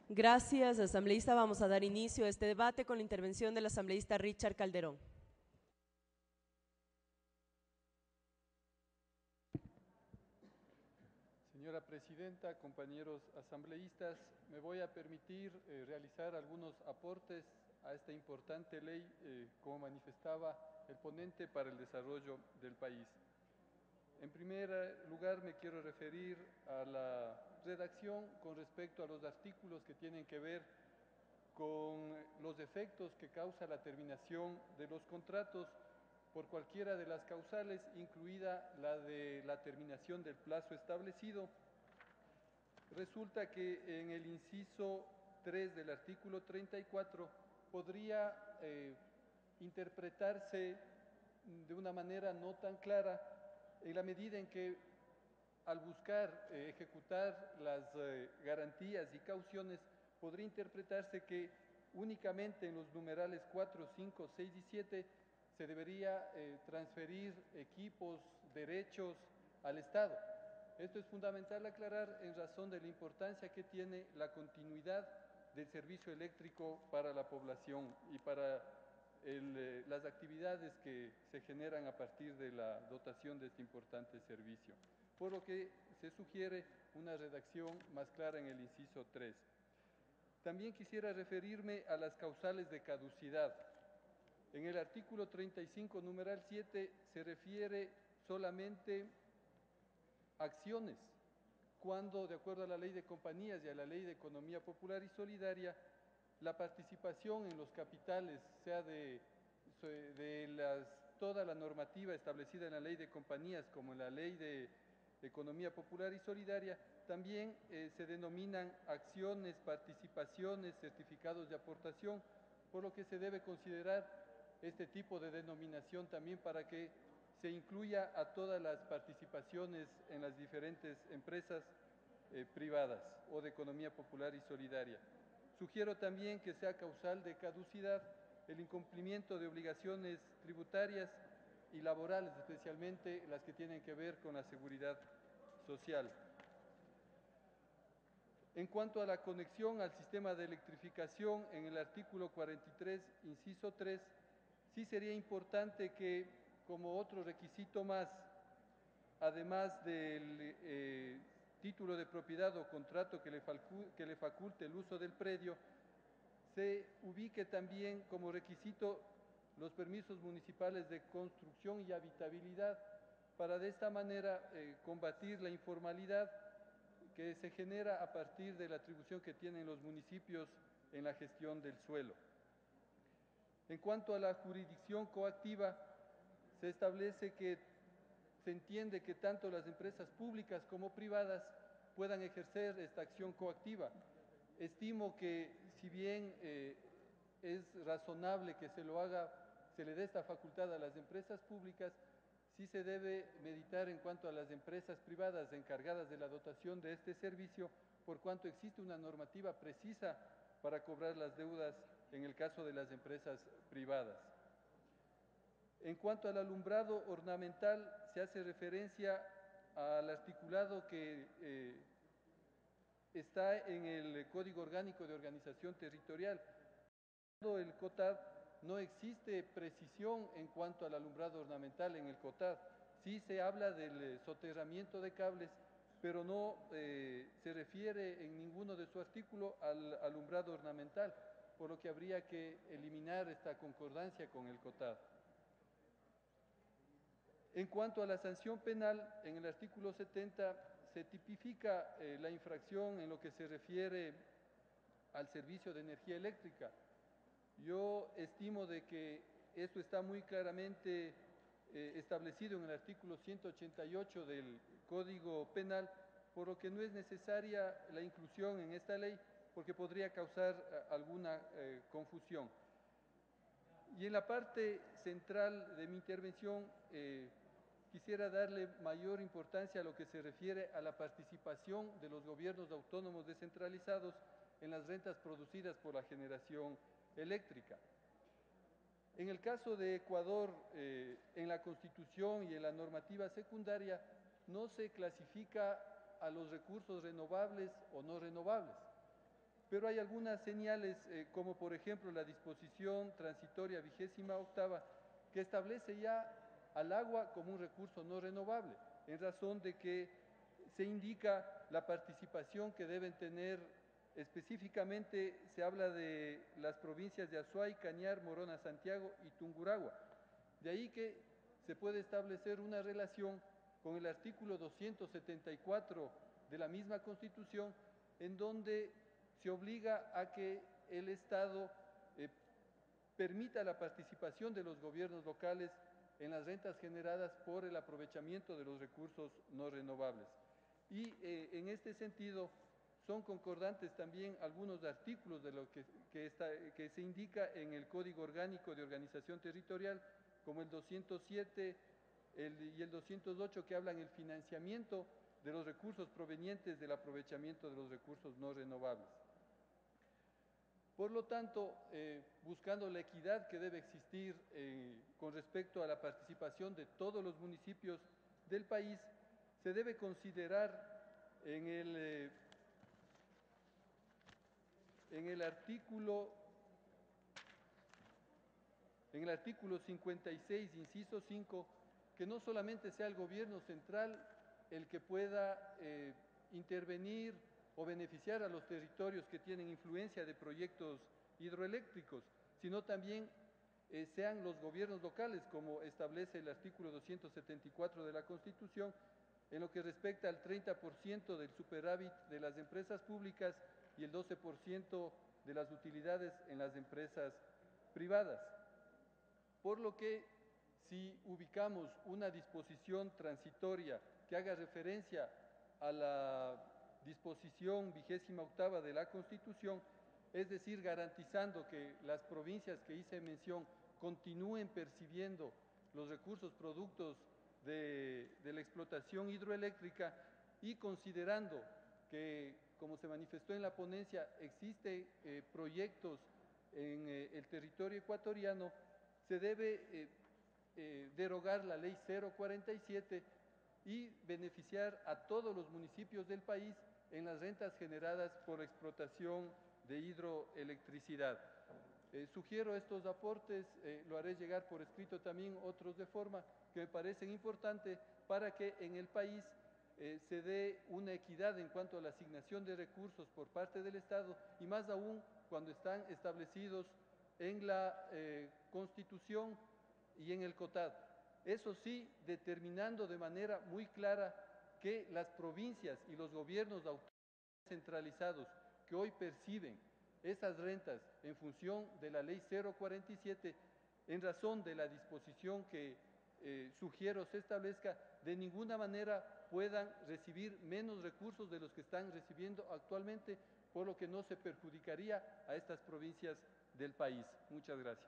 Gracias, asambleísta. Vamos a dar inicio a este debate con la intervención del asambleísta Richard Calderón. Señora Presidenta, compañeros asambleístas, me voy a permitir realizar algunos aportes a esta importante ley, como manifestaba el ponente, para el desarrollo del país. En primer lugar, me quiero referir a la redacción con respecto a los artículos que tienen que ver con los efectos que causa la terminación de los contratos por cualquiera de las causales, incluida la de la terminación del plazo establecido. Resulta que en el inciso 3 del artículo 34 podría interpretarse de una manera no tan clara, en la medida en que al buscar ejecutar las garantías y cauciones, podría interpretarse que únicamente en los numerales 4, 5, 6 y 7 se debería transferir equipos, derechos al Estado. Esto es fundamental aclarar en razón de la importancia que tiene la continuidad del servicio eléctrico para la población y para las actividades que se generan a partir de la dotación de este importante servicio, por lo que se sugiere una redacción más clara en el inciso 3. También quisiera referirme a las causales de caducidad. En el artículo 35, numeral 7, se refiere solamente a acciones, cuando, de acuerdo a la Ley de Compañías y a la Ley de Economía Popular y Solidaria, la participación en los capitales, sea de toda la normativa establecida en la Ley de Compañías como en la Ley de Economía Popular y Solidaria, también se denominan acciones, participaciones, certificados de aportación, por lo que se debe considerar este tipo de denominación también para que se incluya a todas las participaciones en las diferentes empresas privadas o de economía popular y solidaria. Sugiero también que sea causal de caducidad el incumplimiento de obligaciones tributarias y laborales, especialmente las que tienen que ver con la seguridad social. En cuanto a la conexión al sistema de electrificación, en el artículo 43, inciso 3, sí sería importante que, como otro requisito más, además del título de propiedad o contrato que le faculte el uso del predio, se ubique también como requisito los permisos municipales de construcción y habitabilidad, para de esta manera combatir la informalidad que se genera a partir de la atribución que tienen los municipios en la gestión del suelo. En cuanto a la jurisdicción coactiva, se establece que se entiende que tanto las empresas públicas como privadas puedan ejercer esta acción coactiva. Estimo que, si bien es razonable que se le dé esta facultad a las empresas públicas, sí se debe meditar en cuanto a las empresas privadas encargadas de la dotación de este servicio, por cuanto existe una normativa precisa para cobrar las deudas en el caso de las empresas privadas. En cuanto al alumbrado ornamental, se hace referencia al articulado que está en el Código Orgánico de Organización Territorial. El COTAD no existe precisión en cuanto al alumbrado ornamental en el COTAD. Sí se habla del soterramiento de cables, pero no se refiere en ninguno de su artículo al alumbrado ornamental, por lo que habría que eliminar esta concordancia con el COTAD. En cuanto a la sanción penal, en el artículo 70 se tipifica la infracción en lo que se refiere al servicio de energía eléctrica. Yo estimo de que esto está muy claramente establecido en el artículo 188 del Código Penal, por lo que no es necesaria la inclusión en esta ley, porque podría causar alguna confusión. Y en la parte central de mi intervención quisiera darle mayor importancia a lo que se refiere a la participación de los gobiernos autónomos descentralizados en las rentas producidas por la generación eléctrica. En el caso de Ecuador, en la Constitución y en la normativa secundaria, no se clasifica a los recursos renovables o no renovables. pero hay algunas señales, como por ejemplo la disposición transitoria 28ª, que establece ya al agua como un recurso no renovable, en razón de que se indica la participación que deben tener, específicamente se habla de las provincias de Azuay, Cañar, Morona, Santiago y Tungurahua. De ahí que se puede establecer una relación con el artículo 274 de la misma Constitución, en donde se obliga a que el Estado permita la participación de los gobiernos locales en las rentas generadas por el aprovechamiento de los recursos no renovables. Y en este sentido son concordantes también algunos artículos de lo que se indica en el Código Orgánico de Organización Territorial, como el 207 y el 208, que hablan del financiamiento de los recursos provenientes del aprovechamiento de los recursos no renovables. Por lo tanto, buscando la equidad que debe existir con respecto a la participación de todos los municipios del país, se debe considerar en el artículo 56, inciso 5, que no solamente sea el gobierno central el que pueda intervenir o beneficiar a los territorios que tienen influencia de proyectos hidroeléctricos, sino también sean los gobiernos locales, como establece el artículo 274 de la Constitución, en lo que respecta al 30% del superávit de las empresas públicas y el 12% de las utilidades en las empresas privadas. Por lo que, si ubicamos una disposición transitoria que haga referencia a la disposición 28ª de la Constitución, es decir, garantizando que las provincias que hice mención continúen percibiendo los recursos productos de la explotación hidroeléctrica, y considerando que, como se manifestó en la ponencia, existen proyectos en el territorio ecuatoriano, se debe derogar la ley 047 y beneficiar a todos los municipios del país en las rentas generadas por explotación de hidroelectricidad. Sugiero estos aportes, lo haré llegar por escrito también, otros de forma, que me parecen importantes para que en el país se dé una equidad en cuanto a la asignación de recursos por parte del Estado, y más aún cuando están establecidos en la Constitución y en el COTAD. Eso sí, determinando de manera muy clara que las provincias y los gobiernos autónomos centralizados que hoy perciben esas rentas en función de la ley 047, en razón de la disposición que sugiero se establezca, de ninguna manera puedan recibir menos recursos de los que están recibiendo actualmente, por lo que no se perjudicaría a estas provincias del país. Muchas gracias.